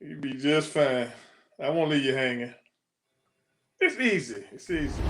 You'll be just fine. I won't leave you hanging. It's easy. It's easy.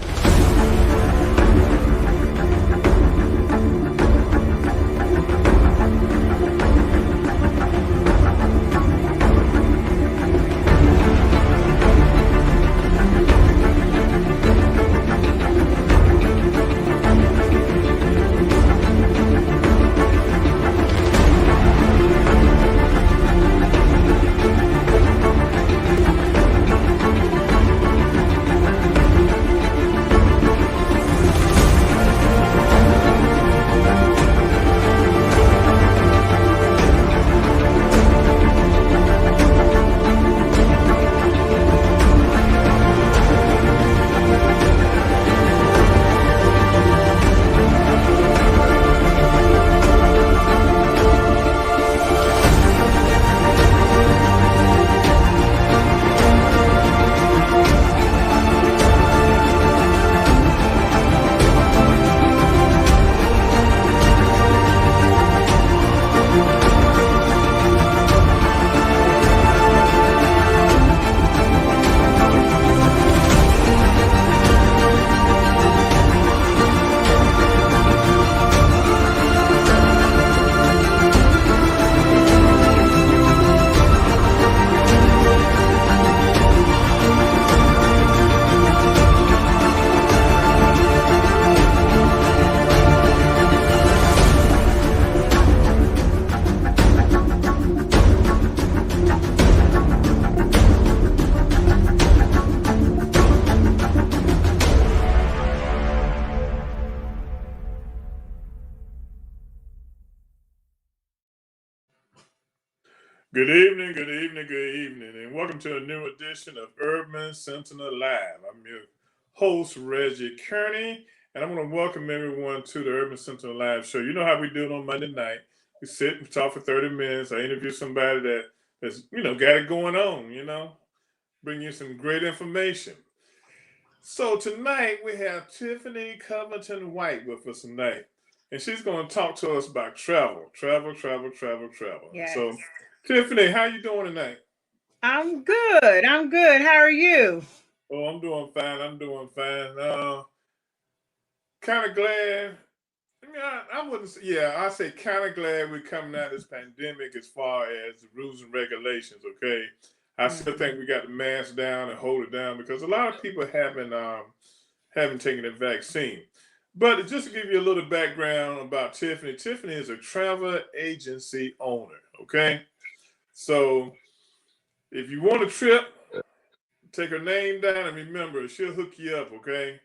Good evening, good evening, good evening, and welcome to a new edition of Urban Sentinel Live. I'm your host, Reggie Kearney, and I'm going to welcome everyone to the Urban Sentinel Live show. You know how we do it on Monday night. We sit and talk for 30 minutes. I interview somebody that's got it going on, bring you some great information. So tonight we have Tiffany Covington White with us tonight, and she's going to talk to us about travel. Yes. So Tiffany, how you doing tonight? I'm good. I'm good. How are you? Oh, I'm doing fine. I'm doing fine. Kind of glad. I wouldn't say, yeah, I say kind of glad we're coming out of this pandemic as far as the rules and regulations, okay? I still think we got the mask down and hold it down because a lot of people haven't taken the vaccine. But just to give you a little background about Tiffany, Tiffany is a travel agency owner, okay? So if you want a trip, take her name down and remember, she'll hook you up, okay?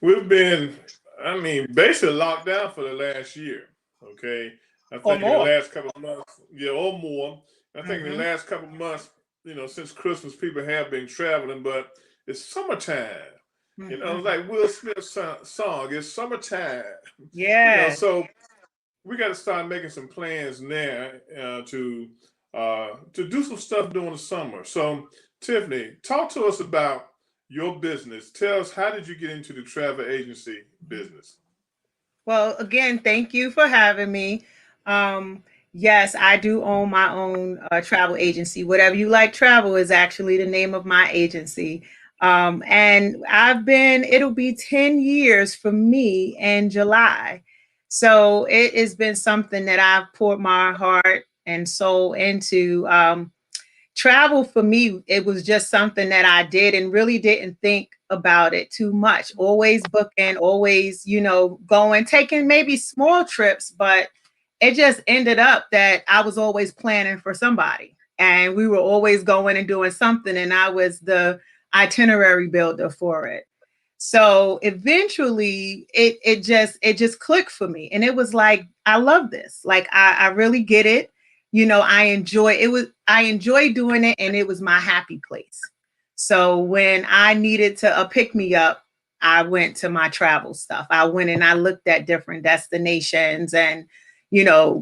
We've been, basically locked down for the last year, okay? I Or think in the more. last couple of months, yeah, or more. I think in the Mm-hmm. last couple of months, since Christmas, people have been traveling, but it's summertime. Mm-hmm. Like Will Smith's song, it's summertime. Yeah. So we got to start making some plans now to do some stuff during the summer. So, Tiffany, talk to us about your business. Tell us, how did you get into the travel agency business? Well, again, thank you for having me. Um, yes, I do own my own travel agency. Whatever You Like Travel is actually the name of my agency. And it'll be 10 years for me in July. So it has been something that I've poured my heart and soul into. Travel for me, it was just something that I did and really didn't think about it too much. Always booking, always, going, taking maybe small trips, but it just ended up that I was always planning for somebody. And we were always going and doing something, and I was the itinerary builder for it. So eventually it just clicked for me. And it was like, I love this. Like I really get it. I enjoy doing it, and it was my happy place. So when I needed to pick me up, I went to my travel stuff. I went and I looked at different destinations and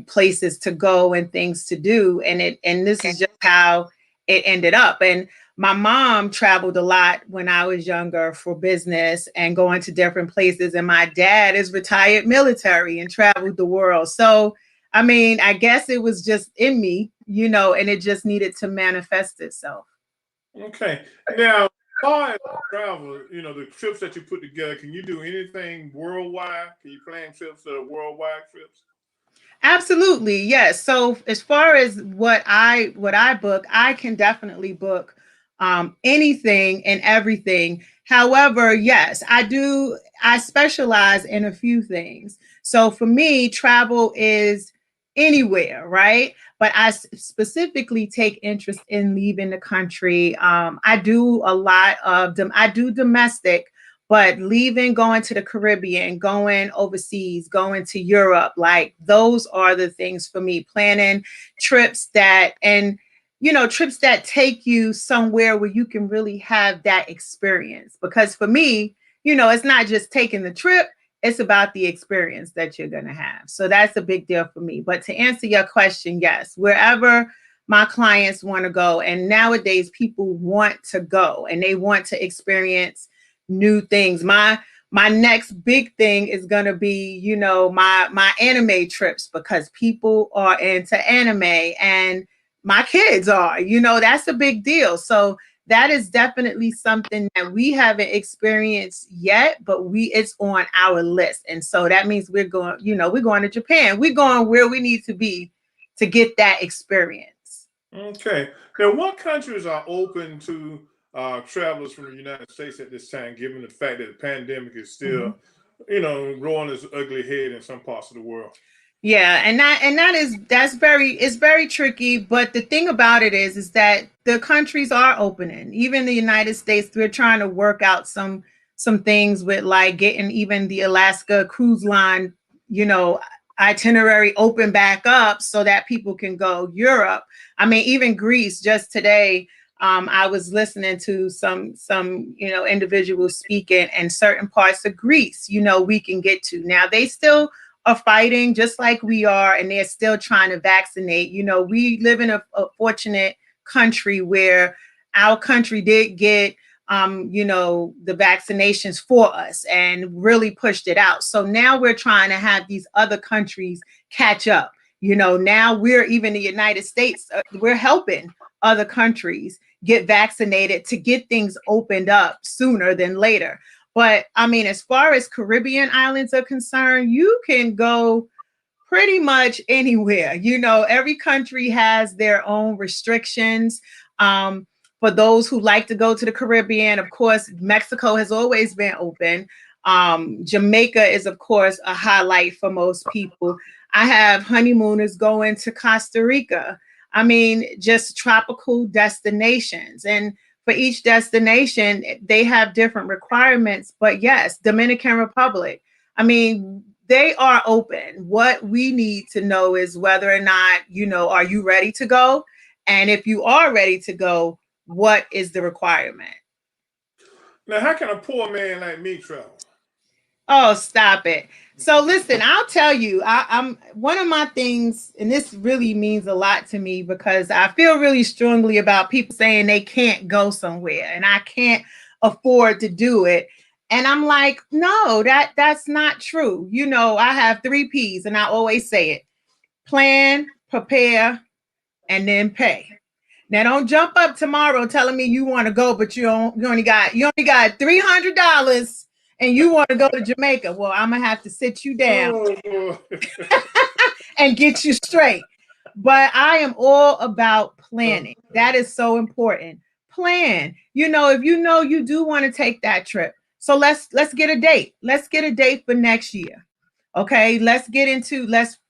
places to go and things to do, and this is just how it ended up. And my mom traveled a lot when I was younger for business and going to different places, and my dad is retired military and traveled the world. So I mean, I guess it was just in me, and it just needed to manifest itself. Okay. Now, as far as travel, the trips that you put together, can you do anything worldwide? Can you plan trips that are worldwide trips? Absolutely, yes. So as far as what I book, I can definitely book anything and everything. However, yes, I do. I specialize in a few things. So for me, travel is anywhere, right? But I specifically take interest in leaving the country. I do a lot of them. I do domestic, but leaving, going to the Caribbean, going overseas, going to Europe, like those are the things for me. Planning trips trips that take you somewhere where you can really have that experience. Because for me, it's not just taking the trip, it's about the experience that you're going to have. So that's a big deal for me. But to answer your question, yes, wherever my clients want to go, and nowadays people want to go and they want to experience new things. My next big thing is gonna be, my anime trips, because people are into anime and my kids are, that's a big deal. So that is definitely something that we haven't experienced yet, but it's on our list. And so that means we're going to Japan. We're going where we need to be to get that experience. Okay. Now, what countries are open to travelers from the United States at this time, given the fact that the pandemic is Mhm. still, growing its ugly head in some parts of the world? Yeah, that's very tricky. But the thing about it is that the countries are opening. Even the United States, we're trying to work out some things with like getting even the Alaska cruise line, you know, itinerary open back up so that people can go Europe. I mean, even Greece. Just today, I was listening to some individuals speaking, and certain parts of Greece, we can get to. Now they still are fighting just like we are, and they're still trying to vaccinate. We live in a fortunate country where our country did get the vaccinations for us and really pushed it out. So now we're trying to have these other countries catch up. Now we're, even the United States, we're helping other countries get vaccinated to get things opened up sooner than later. But I mean, as far as Caribbean islands are concerned, you can go pretty much anywhere. Every country has their own restrictions. For those who like to go to the Caribbean, of course, Mexico has always been open. Jamaica is, of course, a highlight for most people. I have honeymooners going to Costa Rica. I mean, just tropical destinations. And for each destination, they have different requirements. But yes, Dominican Republic, I mean, they are open. What we need to know is whether or not, are you ready to go? And if you are ready to go, what is the requirement? Now, how can a poor man like me travel? Oh, stop it. So listen, I'll tell you, I'm one of my things, and this really means a lot to me because I feel really strongly about people saying they can't go somewhere and I can't afford to do it. And I'm like, no, that's not true. I have 3 P's and I always say it: plan, prepare, and then pay. Now don't jump up tomorrow telling me you want to go, but you only got $300 and you want to go to Jamaica. Well, I'm gonna have to sit you down Oh, boy. and get you straight. But I am all about planning. That is so important. Plan. If you do want to take that trip. So let's get a date. Let's get a date for next year. Okay, let's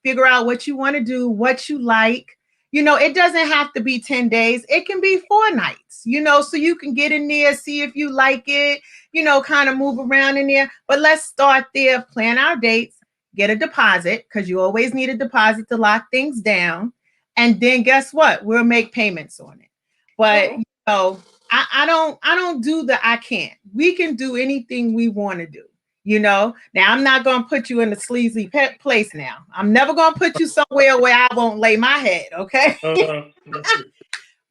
figure out what you want to do, what you like. It doesn't have to be 10 days. It can be 4 nights, so you can get in there, see if you like it, kind of move around in there. But let's start there, plan our dates, get a deposit, because you always need a deposit to lock things down. And then guess what? We'll make payments on it. But Oh, I don't do the I can't. We can do anything we want to do. Now I'm not going to put you in a sleazy place. Now I'm never going to put you somewhere where I won't lay my head. Okay. uh,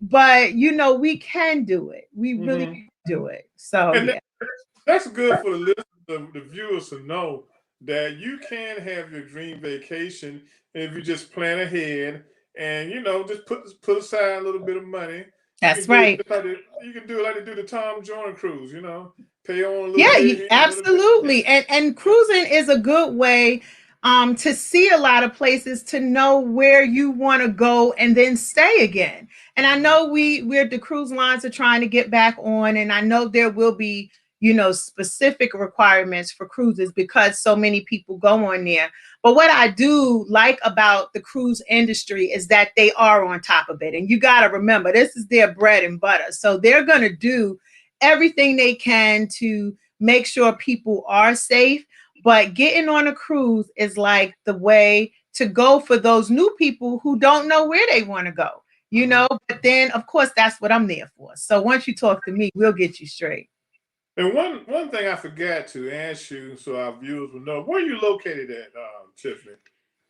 But we can do it. We really mhm. do it. So And yeah. that's good for the listeners, the viewers to know that you can have your dream vacation if you just plan ahead and just put aside a little bit of money. You can That's do it right. just like you can do it like they do the Tom Joyner cruise. Pay on a little Yeah, bit here, a little bit absolutely. there. And cruising is a good way to see a lot of places, to know where you want to go and then stay again. And I Mhm. know we're the cruise lines are trying to get back on, and I know there will be, specific requirements for cruises because so many people go on there. But what I do like about the cruise industry is that they are on top of it. And you got to remember, this is their bread and butter. So they're going to do everything they can to make sure people are safe. But getting on a cruise is like the way to go for those new people who don't know where they want to go, Mhm. But then, of course, that's what I'm there for. So once you talk to me, we'll get you straight. And one thing I forgot to ask you, so our viewers will know, where are you located at, Tiffany?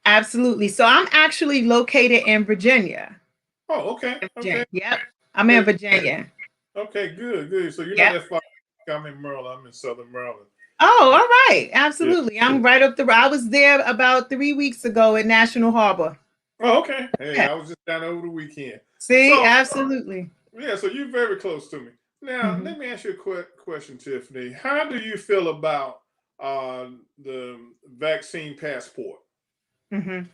Absolutely. So I'm actually located in Virginia. Oh, okay, okay, Yep. I'm in okay, Virginia. okay. Good, good. So you're not Yep. that far. I'm in Maryland. I'm in Southern Maryland. Oh, all right. Yeah. Absolutely. I'm right up the I was there about 3 weeks ago at National Harbor. Oh, okay. Hey, Yeah. I was just down over the weekend. See, So, absolutely. yeah, so you're very close to me. Now, Mhm. let me ask you a quick question, Tiffany. How do you feel about the vaccine passport? Mhm.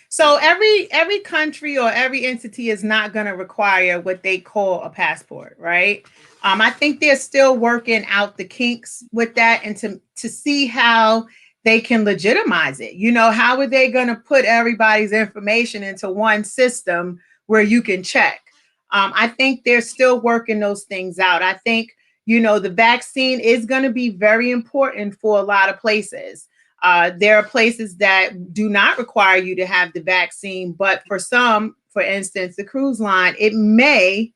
So every country or every entity is not going to require what they call a passport, right? I think they're still working out the kinks with that, and to see how they can legitimize it. How are they going to put everybody's information into one system where you can check? I think they're still working those things out. I think the vaccine is going to be very important for a lot of places. There are places that do not require you to have the vaccine, but for some, for instance, the cruise line, it may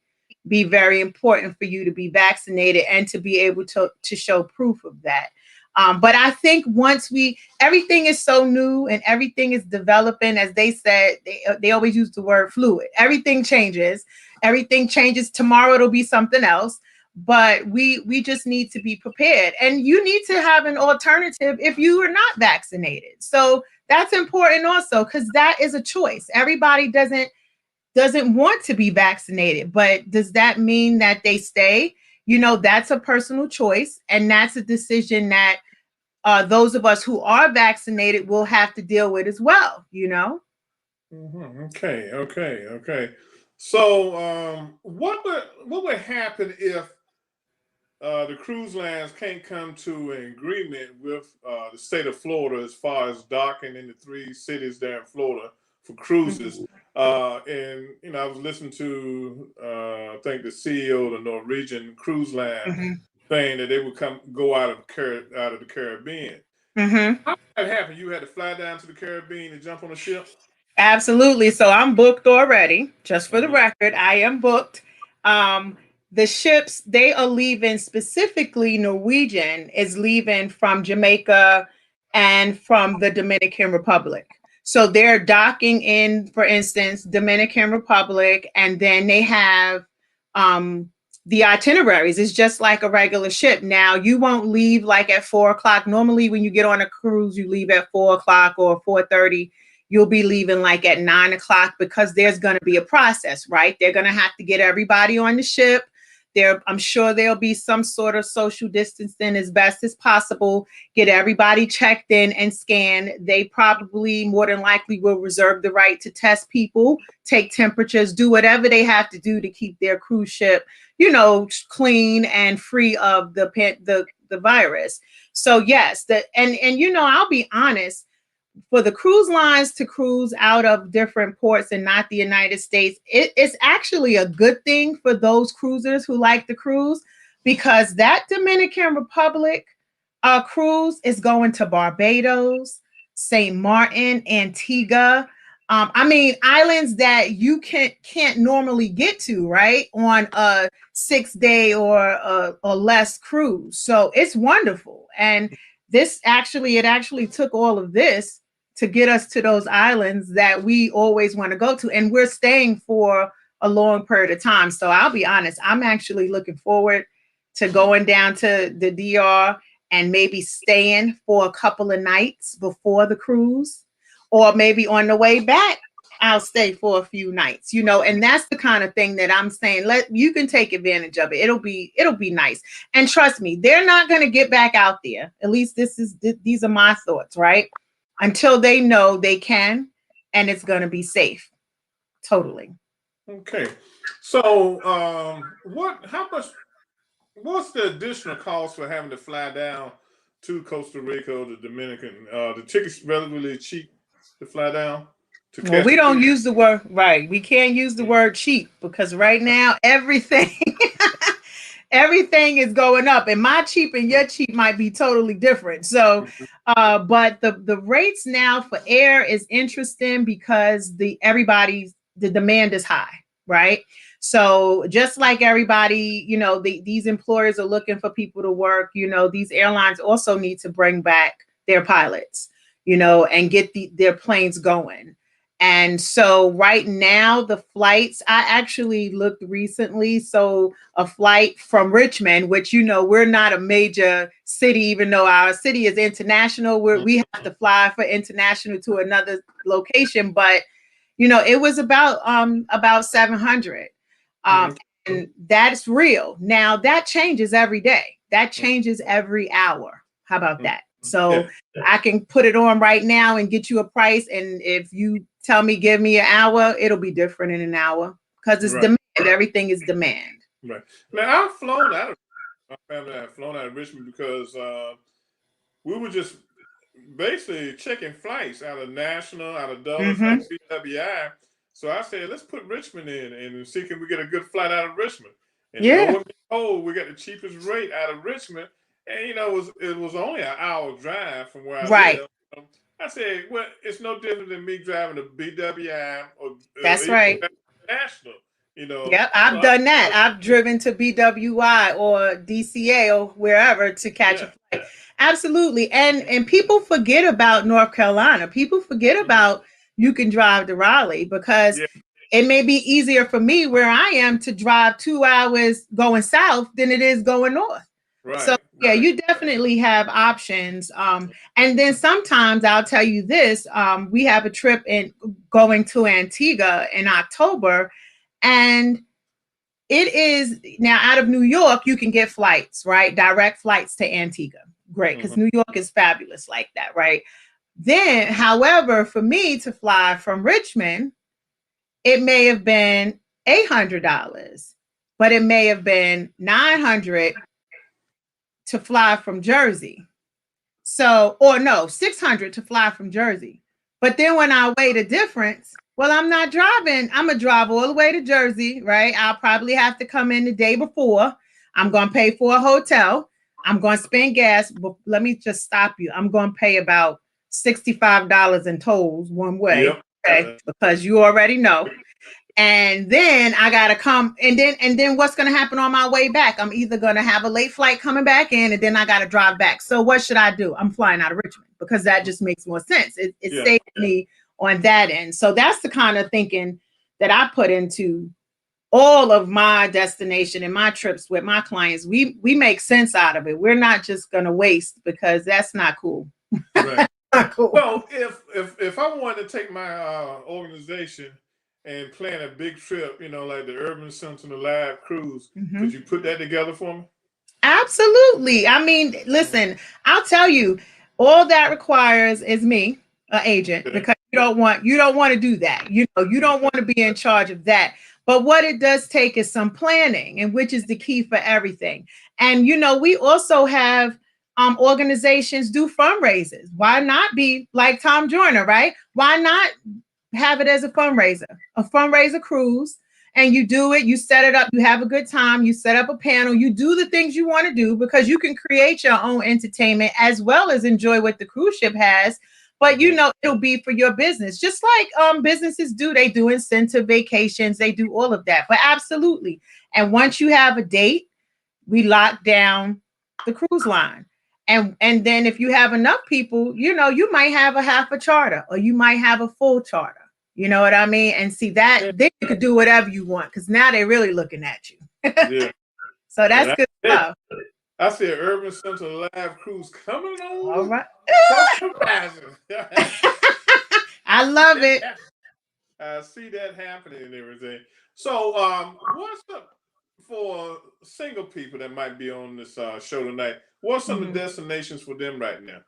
be very important for you to be vaccinated and to be able to show proof of that. But I think everything is so new and everything is developing, as they said, they always use the word fluid. Everything changes. Everything changes. Tomorrow it'll be something else, but we just need to be prepared, and you need to have an alternative if you are not vaccinated. So that's important also, because that is a choice. Everybody doesn't want to be vaccinated, but does that mean that they stay? That's a personal choice, and that's a decision that those of us who are vaccinated will have to deal with as well. Okay, okay, okay. So, what would happen if the cruise lines can't come to an agreement with the state of Florida as far as docking in the three cities there in Florida for cruises? Mhm. And I was listening to I think the CEO of the Norwegian cruise line Mhm. saying that they would go out of the Caribbean. Mhm. How did that happen? You had to fly down to the Caribbean and jump on a ship. Absolutely. So I'm booked already. Just for the Hmm. record, I am booked. Um, the ships, they are leaving, specifically Norwegian is leaving from Jamaica and from the Dominican Republic. So they're docking in, for instance, Dominican Republic, and then they have um, the itineraries. It's just like a regular ship. Now you won't leave like at 4 o'clock. Normally, when you get on a cruise, you leave at 4 o'clock or 4:30. You'll be leaving like at 9 o'clock, because there's going to be a process, right? They're going to have to get everybody on the ship. I'm sure there'll be some sort of social distancing as best as possible, get everybody checked in and scanned. They probably more than likely will reserve the right to test people, take temperatures, do whatever they have to do to keep their cruise ship, clean and free of the virus. So yes, I'll be honest, for the cruise lines to cruise out of different ports and not the United States, it's actually a good thing for those cruisers who like to cruise, because that Dominican Republic cruise is going to Barbados, St. Martin, Antigua. I mean, islands that you can't normally get to, right, on a 6 day or less cruise. So it's wonderful, and it actually took all of this to get us to those islands that we always want to go to. And we're staying for a long period of time. So I'll be honest, I'm actually looking forward to going down to the DR and maybe staying for a couple of nights before the cruise, or maybe on the way back, I'll stay for a few nights, and that's the kind of thing that I'm saying. You can take advantage of it. It'll be nice. And trust me, they're not going to get back out there. At least these are my thoughts, right? Until they know they can, and it's going to be safe. Totally. Okay. So, what's the additional cost for having to fly down to Costa Rica or the Dominican? The tickets relatively cheap to fly down to Well, catch we the don't cruise? use the word right. We can't use the word cheap because right now everything everything is going up, and my cheap and your cheap might be totally different. So, but the rates now for air is interesting because the demand is high, right? So just like everybody, these employers are looking for people to work. These airlines also need to bring back their pilots, and get their planes going. And so right now, the flights, I actually looked recently. So a flight from Richmond, which, we're not a major city, even though our city is international, we have to fly for international to another location. But, it was about 700. And that's real. Now that changes every day. That changes every hour. How about that? So I can put it on right now and get you a price. And if you tell me, give me an hour, it'll be different in an hour because it's demand. Everything is demand. Right. Now, I've flown out of my family. I've flown out of Richmond because we were just basically checking flights out of National, out of Dulles, out of BWI. So I said, let's put Richmond in and see can we get a good flight out of Richmond. And lo and behold, we got the cheapest rate out of Richmond. And it was only an hour drive from where I live. I said, well, it's no different than me driving to BWI or that's right. National. Yep, I've done that. I've driven to BWI or DCA or wherever to catch a flight. Absolutely. And people forget about North Carolina. People forget about you can drive to Raleigh because it may be easier for me where I am to drive 2 hours going south than it is going north. Right. So you definitely have options. And then sometimes I'll tell you this, we have a trip going to Antigua in October. And it is now out of New York, you can get flights, right? Direct flights to Antigua. Great, because New York is fabulous like that, right? Then, however, for me to fly from Richmond, it may have been $800, but it may have been $900 to fly from Jersey. So, or no, $600 to fly from Jersey. But then when I weigh the difference, well, I'm not driving. I'm going to drive all the way to Jersey, right? I'll probably have to come in the day before. I'm going to pay for a hotel. I'm going to spend gas. But let me just stop you. I'm going to pay about $65 in tolls one way, okay? Because you already know. And then I gotta come, and then what's gonna happen on my way back? I'm either gonna have a late flight coming back in, and then I gotta drive back. So what should I do? I'm flying out of Richmond because that just makes more sense. It saved me on that end. So that's the kind of thinking that I put into all of my destination and my trips with my clients. We make sense out of it. We're not just gonna waste because that's not cool. Right. Not cool. Well, if I wanted to take my organization and plan a big trip, like the Urban Sentinel Live cruise, could you put that together for me? Absolutely. I mean, listen, I'll tell you, all that requires is me, an agent, because you don't want to do that. You don't want to be in charge of that. But what it does take is some planning, and which is the key for everything. And we also have organizations do fundraisers. Why not be like Tom Joyner, right? Why not have it as a fundraiser cruise, and you do it, you set it up, you have a good time, you set up a panel, you do the things you want to do because you can create your own entertainment as well as enjoy what the cruise ship has. But it'll be for your business, just like businesses do. They do incentive vacations, they do all of that. But absolutely. And once you have a date, we lock down the cruise line. And then if you have enough people, you might have a half a charter or you might have a full charter. You know what I mean? And see that then you could do whatever you want because now they're really looking at you. So that's good stuff. I see an Urban Central live cruise coming All on right. across the horizon. I love it. I see that happening and everything. So, what's up for single people that might be on this show tonight? What's some of the destinations for them right now?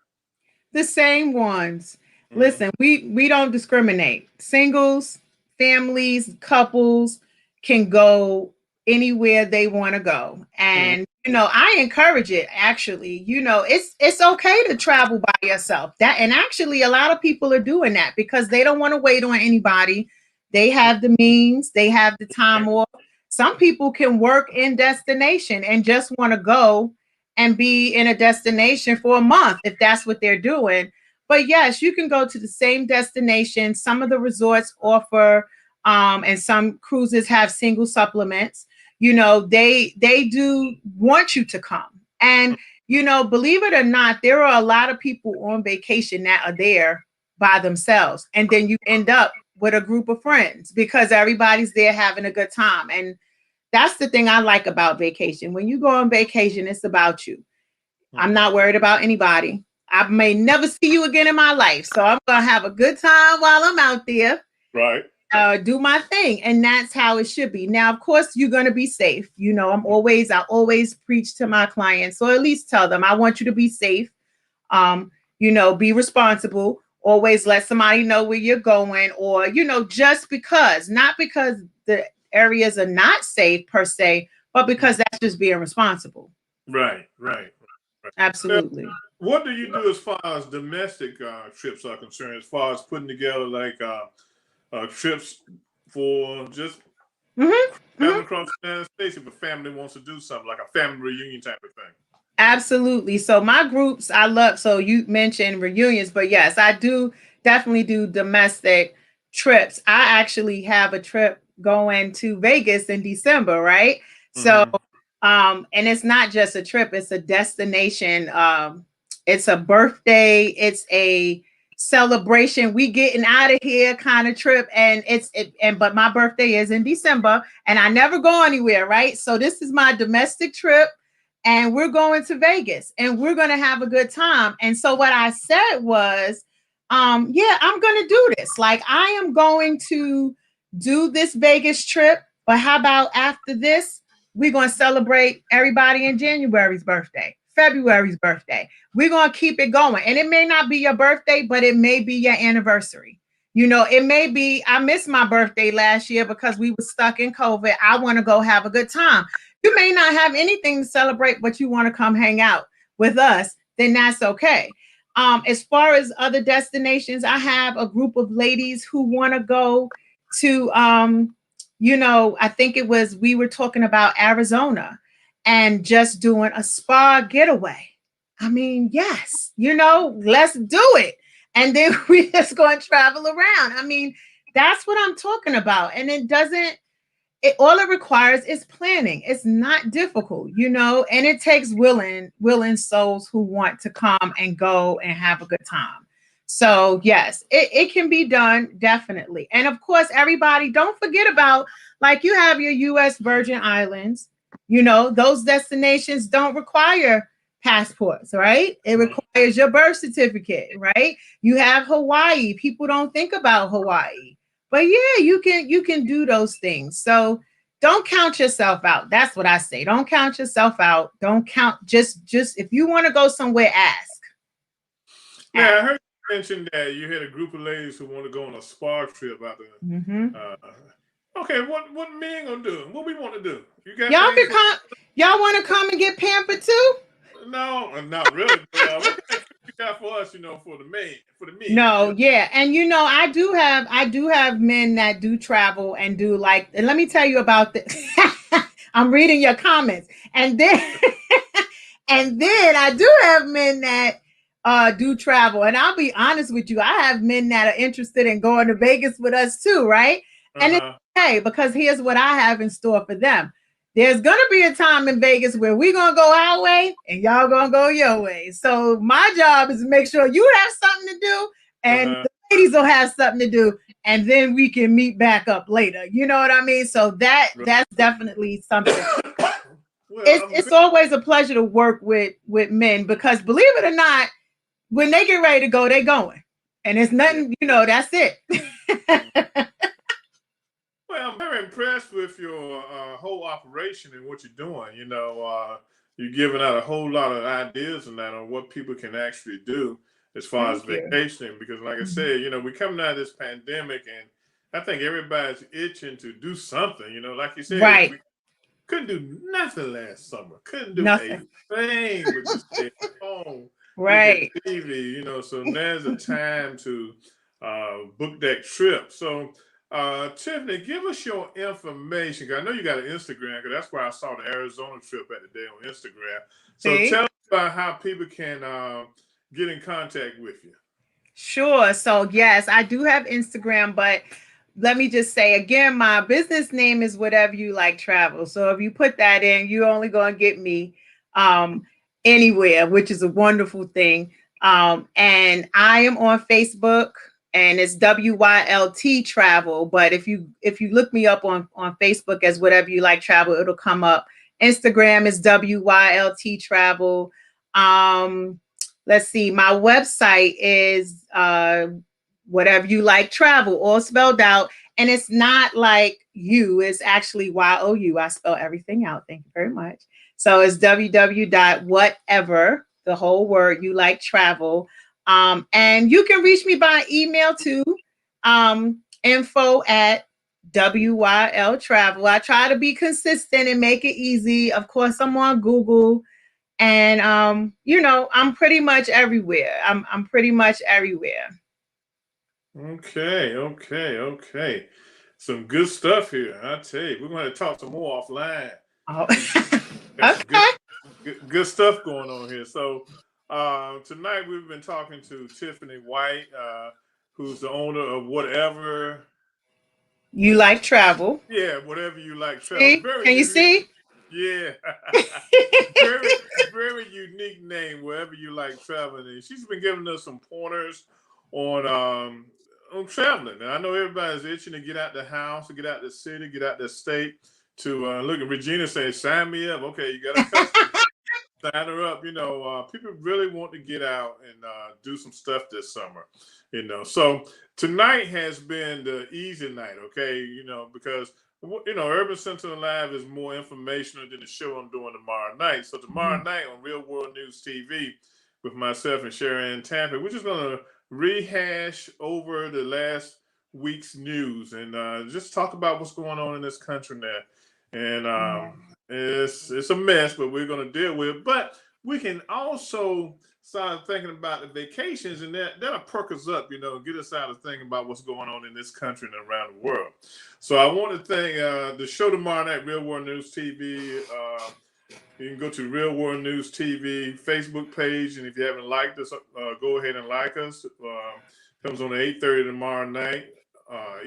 The same ones. Mm-hmm. Listen, we don't discriminate. Singles, families, couples can go anywhere they want to go. And I encourage it actually. It's okay to travel by yourself. And actually a lot of people are doing that because they don't want to wait on anybody. They have the means, they have the time off. Some people can work in destination and just want to go and be in a destination for a month if that's what they're doing. But yes, you can go to the same destination. Some of the resorts offer, and some cruises have single supplements. They do want you to come. And believe it or not, there are a lot of people on vacation that are there by themselves, and then you end up with a group of friends because everybody's there having a good time. And that's the thing I like about vacation. When you go on vacation, it's about you. I'm not worried about anybody. I may never see you again in my life. So I'm going to have a good time while I'm out there. Right. Do my thing. And that's how it should be. Now, of course, you're going to be safe. I always preach to my clients, or at least tell them, I want you to be safe. Be responsible. Always let somebody know where you're going, or, just because, not because the areas are not safe per se, but because that's just being responsible. Right. Absolutely. What do you do as far as domestic trips are concerned? As far as putting together like trips for just traveling across the United States if a family wants to do something like a family reunion type of thing? Absolutely. So my groups, I love. So you mentioned reunions, but yes, I do definitely do domestic trips. I actually have a trip going to Vegas in December, right? So, and it's not just a trip; it's a destination. It's a birthday. It's a celebration. We getting out of here kind of trip, and but my birthday is in December, and I never go anywhere, right? So this is my domestic trip, and we're going to Vegas and we're going to have a good time. And so what I said was, yeah, I'm going to do this. Like, I am going to do this Vegas trip, but how about after this, we're going to celebrate everybody in January's birthday, February's birthday. We're going to keep it going. And it may not be your birthday, but it may be your anniversary. It may be, I missed my birthday last year because we were stuck in COVID. I want to go have a good time. You may not have anything to celebrate, but you want to come hang out with us, then that's okay. As far as other destinations, I have a group of ladies who want to go to, I think we were talking about Arizona and just doing a spa getaway. I mean, yes, let's do it. And then we just going to travel around. I mean, that's what I'm talking about. And all it requires is planning. It's not difficult, and it takes willing souls who want to come and go and have a good time. So yes, it can be done, definitely. And of course, everybody, don't forget about, like, you have your US Virgin Islands, those destinations don't require passports, right? It requires your birth certificate, right? You have Hawaii. People don't think about Hawaii. But yeah, you can do those things. So don't count yourself out. That's what I say. Don't count yourself out. Don't count. Just if you want to go somewhere, ask. Yeah, I heard you mention that you had a group of ladies who want to go on a spa trip out there. Okay, what men gonna do? What we want to do? You got y'all can come. Y'all want to come and get pampered too? No, not really. But, what kind of trip you got for us? For the men. No, yeah, and I do have men that do travel and do, like, and let me tell you about this. I'm reading your comments, and then I do have men that do travel, and I'll be honest with you, I have men that are interested in going to Vegas with us too, right? And it's okay, because here's what I have in store for them. There's going to be a time in Vegas where we're going to go our way and y'all going to go your way. So my job is to make sure you have something to do and the ladies will have something to do. And then we can meet back up later. You know what I mean? So that's definitely something. Well, it's always a pleasure to work with men, because believe it or not, when they get ready to go, they going. And it's nothing, that's it. Well, I'm very impressed with your whole operation and what you're doing. You're giving out a whole lot of ideas and that on what people can actually do as far as Thank you. vacationing. Because, like I said, we're coming out of this pandemic, and I think everybody's itching to do something. Like you said, Right. we couldn't do nothing last summer. Couldn't do a Nothing. thing but just stay at home, look at Right. TV. So now's the time to book that trip. So, Tiffany, give us your information. 'Cause I know you got an Instagram, because that's where I saw the Arizona trip at the day on Instagram. So See? tell us about how people can get in contact with you. Sure. So, yes, I do have Instagram, but let me just say again, my business name is Whatever You Like Travel. So if you put that in, you're only going to get me um, anywhere, which is a wonderful thing. And I am on Facebook, and it's WYLT Travel. But if you look me up on Facebook as Whatever You Like Travel, it'll come up. Instagram is WYLT Travel. Let's see, my website is Whatever You Like Travel, all spelled out. And it's not like you, it's actually YOU. I spell everything out. Thank you very much. So it's www.whatever, the whole word, you like travel. And you can reach me by email to info at WYL Travel. I try to be consistent and make it easy. Of course, I'm on Google. And I'm pretty much everywhere. I'm pretty much everywhere. Okay, okay, okay. Some good stuff here. I tell you, we're going to talk some more offline. Oh. Got some Okay. good stuff going on here. So tonight we've been talking to Tiffany White, who's the owner of Whatever. You like travel. Yeah, Whatever You Like Travel. See? Very Can you unique. see? Yeah. very, very unique name, Wherever You Like Traveling. And she's been giving us some pointers on traveling. And I know everybody's itching to get out the house, to get out the city, get out the state. To look at Regina saying, "Sign me up." Okay, you got a customer. Sign her up. People really want to get out and do some stuff this summer. So tonight has been the easy night. Okay, because Urban Sentinel Live is more informational than the show I'm doing tomorrow night. So tomorrow night on Real World News TV with myself and Sharon Tampa, we're just gonna rehash over the last week's news and just talk about what's going on in this country now. And it's a mess, but we're going to deal with it. But we can also start thinking about the vacations, and that'll perk us up, get us out of thinking about what's going on in this country and around the world. So I want to thank the show tomorrow night, Real World News TV. You can go to Real World News TV Facebook page, and if you haven't liked us, go ahead and like us. Comes on at 8:30 tomorrow night,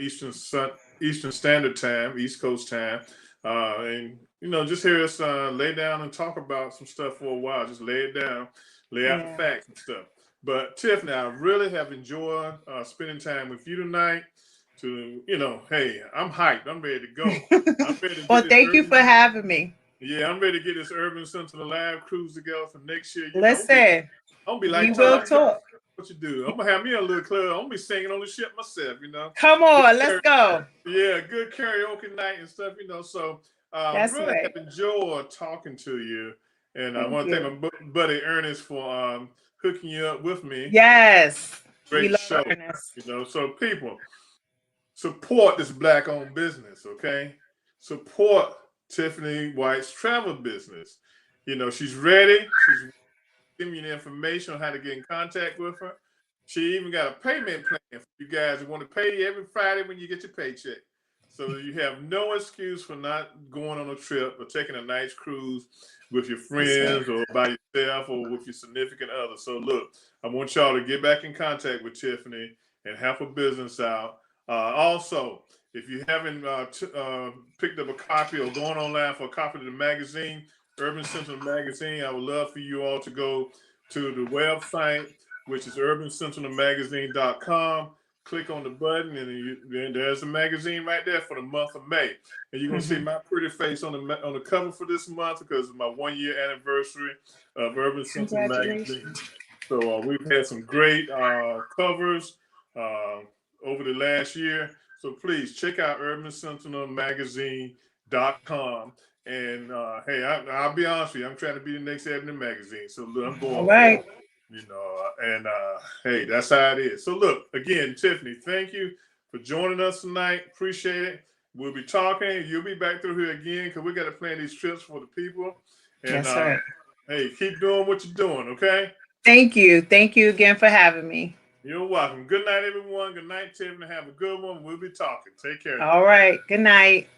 Eastern Standard Time, East Coast time. And just hear us lay down and talk about some stuff for a while. Just lay it down, lay out the facts and stuff. But Tiffany, I really have enjoyed spending time with you tonight. Hey, I'm hyped. I'm ready to go. I'm ready to Well, thank you for having me. Yeah, I'm ready to get this Urban Sentinel Live cruise together for next year. Listen, I'm gonna be like, we will talk. What you do? I'm gonna have me a little club. I'm gonna be singing on the ship myself. Come on, let's go. Yeah, good karaoke night and stuff. So That's really right. have enjoyed talking to you, and I want to thank my buddy Ernest for hooking you up with me. Yes, great show. Ernest. So people support this Black-owned business. Okay, support Tiffany White's travel business. She's ready. She's giving you the information on how to get in contact with her. She even got a payment plan for you guys who want to pay you every Friday when you get your paycheck. So you have no excuse for not going on a trip or taking a nice cruise with your friends or by yourself or with your significant other. So look, I want y'all to get back in contact with Tiffany and help her business out. Also, if you haven't picked up a copy or going online for a copy of the magazine, Urban Sentinel Magazine, I would love for you all to go to the website, which is urbansentinelmagazine.com. click on the button, and then there's a magazine right there for the month of May. And you're gonna see my pretty face on the cover for this month because it's my 1 year anniversary of Urban Sentinel magazine. So we've had some great covers over the last year. So please check out urbansentinelmagazine.com. And hey, I'll be honest with you, I'm trying to be the next Ebony magazine. So look, I'm going All for right. it. And hey, that's how it is. So look, again, Tiffany, thank you for joining us tonight. Appreciate it. We'll be talking. You'll be back through here again because we got to plan these trips for the people. And That's right. hey, keep doing what you're doing, okay? Thank you. Thank you again for having me. You're welcome. Good night, everyone. Good night, Tiffany. Have a good one. We'll be talking. Take care now. All right. Good night.